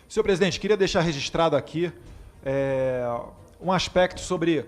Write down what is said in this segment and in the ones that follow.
Senhor presidente, queria deixar registrado aqui um aspecto sobre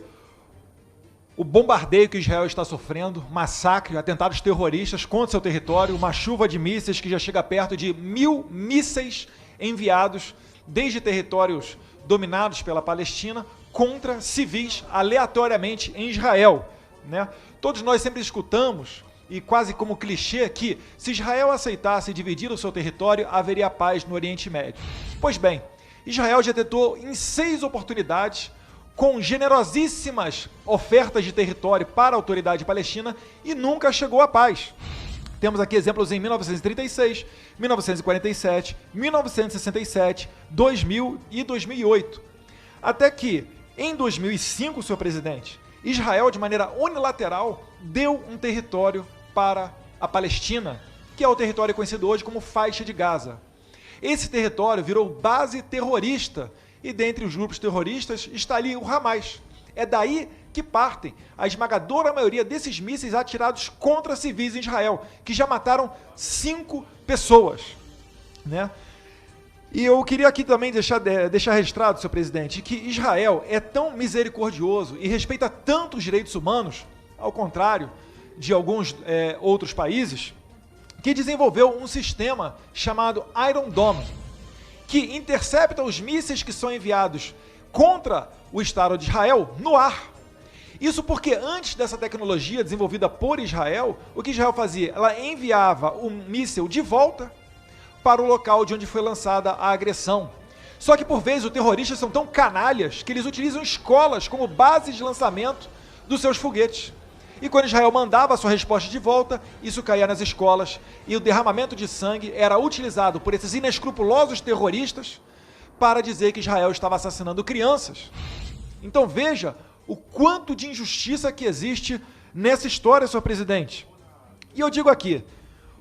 o bombardeio que Israel está sofrendo, massacre, atentados terroristas contra seu território, uma chuva de mísseis que já chega perto de 1.000 mísseis enviados desde territórios dominados pela Palestina contra civis aleatoriamente em Israel, né? Todos nós sempre escutamos, e quase como clichê, que se Israel aceitasse dividir o seu território, haveria paz no Oriente Médio. Pois bem, Israel já tentou em 6 oportunidades, com generosíssimas ofertas de território para a autoridade palestina, e nunca chegou à paz. Temos aqui exemplos em 1936, 1947, 1967, 2000 e 2008. Até que, em 2005, senhor presidente, Israel, de maneira unilateral, deu um território para a Palestina, que é o território conhecido hoje como Faixa de Gaza. Esse território virou base terrorista, e dentre os grupos terroristas está ali o Hamas. É daí que partem a esmagadora maioria desses mísseis atirados contra civis em Israel, que já mataram 5 pessoas, né? E eu queria aqui também deixar registrado, senhor presidente, que Israel é tão misericordioso e respeita tanto os direitos humanos, ao contrário de alguns outros países, que desenvolveu um sistema chamado Iron Dome, que intercepta os mísseis que são enviados contra o Estado de Israel no ar. Isso porque antes dessa tecnologia desenvolvida por Israel, o que Israel fazia? Ela enviava o míssil de volta para o local de onde foi lançada a agressão. Só que por vezes os terroristas são tão canalhas que eles utilizam escolas como base de lançamento dos seus foguetes. E quando Israel mandava a sua resposta de volta, isso caía nas escolas e o derramamento de sangue era utilizado por esses inescrupulosos terroristas para dizer que Israel estava assassinando crianças. Então veja o quanto de injustiça que existe nessa história, senhor presidente. E eu digo aqui,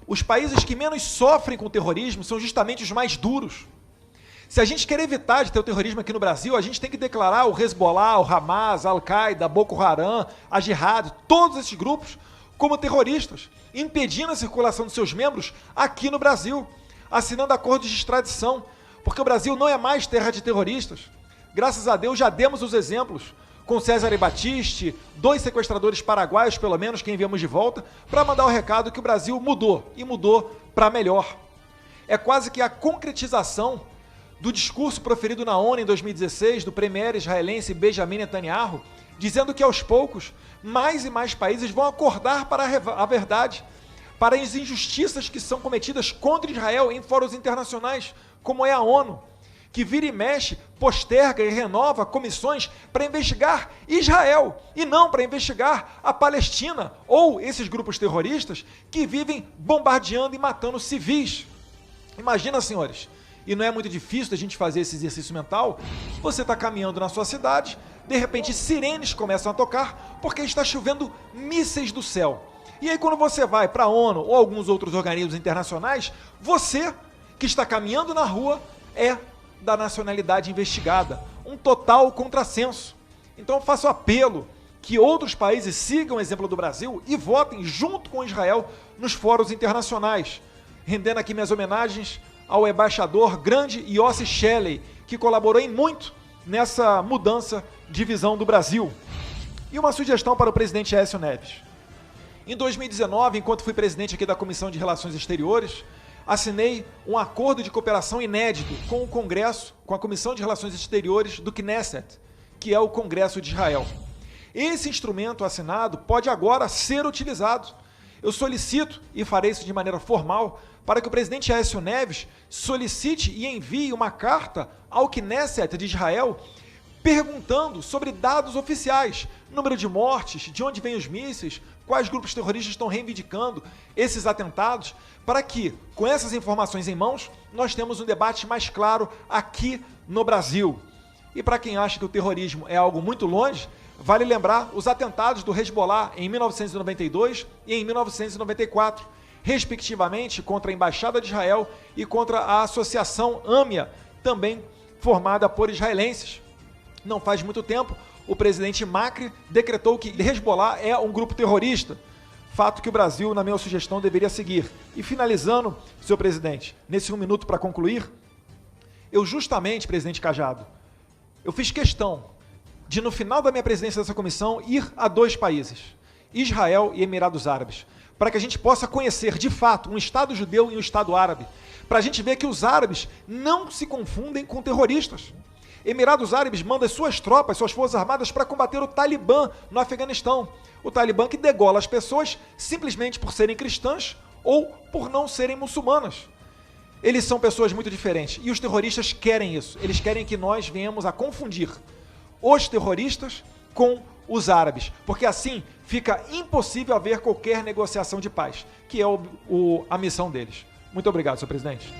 os países que menos sofrem com o terrorismo são justamente os mais duros. Se a gente quer evitar de ter o terrorismo aqui no Brasil, a gente tem que declarar o Hezbollah, o Hamas, a Al-Qaeda, Boko Haram, a Jihad, todos esses grupos como terroristas, impedindo a circulação de seus membros aqui no Brasil, assinando acordos de extradição, porque o Brasil não é mais terra de terroristas. Graças a Deus já demos os exemplos, com César Batiste, 2 sequestradores paraguaios, pelo menos, que enviamos de volta, para mandar o recado que o Brasil mudou, e mudou para melhor. É quase que a concretização do discurso proferido na ONU em 2016, do premier israelense Benjamin Netanyahu, dizendo que aos poucos, mais e mais países vão acordar para a verdade, para as injustiças que são cometidas contra Israel em fóruns internacionais, como é a ONU, que vira e mexe, posterga e renova comissões para investigar Israel e não para investigar a Palestina ou esses grupos terroristas que vivem bombardeando e matando civis. Imagina, senhores, e não é muito difícil da gente fazer esse exercício mental, você está caminhando na sua cidade, de repente sirenes começam a tocar porque está chovendo mísseis do céu. E aí quando você vai para a ONU ou alguns outros organismos internacionais, você que está caminhando na rua é da nacionalidade investigada, um total contrassenso. Então eu faço apelo que outros países sigam o exemplo do Brasil e votem junto com Israel nos fóruns internacionais, rendendo aqui minhas homenagens ao embaixador grande Yossi Shelley, que colaborou em muito nessa mudança de visão do Brasil. E uma sugestão para o presidente Aécio Neves. Em 2019, enquanto fui presidente aqui da Comissão de Relações Exteriores, assinei um acordo de cooperação inédito com o Congresso, com a Comissão de Relações Exteriores do Knesset, que é o Congresso de Israel. Esse instrumento assinado pode agora ser utilizado. Eu solicito, e farei isso de maneira formal, para que o presidente Aécio Neves solicite e envie uma carta ao Knesset de Israel perguntando sobre dados oficiais, número de mortes, de onde vêm os mísseis, quais grupos terroristas estão reivindicando esses atentados, para que, com essas informações em mãos, nós temos um debate mais claro aqui no Brasil. E para quem acha que o terrorismo é algo muito longe, vale lembrar os atentados do Hezbollah em 1992 e em 1994, respectivamente contra a Embaixada de Israel e contra a Associação AMIA, também formada por israelenses. Não faz muito tempo, o presidente Macri decretou que Hezbollah é um grupo terrorista, fato que o Brasil, na minha sugestão, deveria seguir. E finalizando, senhor presidente, nesse 1 minuto para concluir, Eu justamente, presidente Cajado, eu fiz questão de, no final da minha presidência dessa comissão, ir a 2 países, Israel e Emirados Árabes, para que a gente possa conhecer, de fato, um Estado judeu e um Estado árabe, para a gente ver que os árabes não se confundem com terroristas. Emirados Árabes manda suas tropas, suas forças armadas para combater o Talibã no Afeganistão. O Talibã que degola as pessoas simplesmente por serem cristãs ou por não serem muçulmanas. Eles são pessoas muito diferentes e os terroristas querem isso. Eles querem que nós venhamos a confundir os terroristas com os árabes, porque assim fica impossível haver qualquer negociação de paz, que é a missão deles. Muito obrigado, senhor presidente.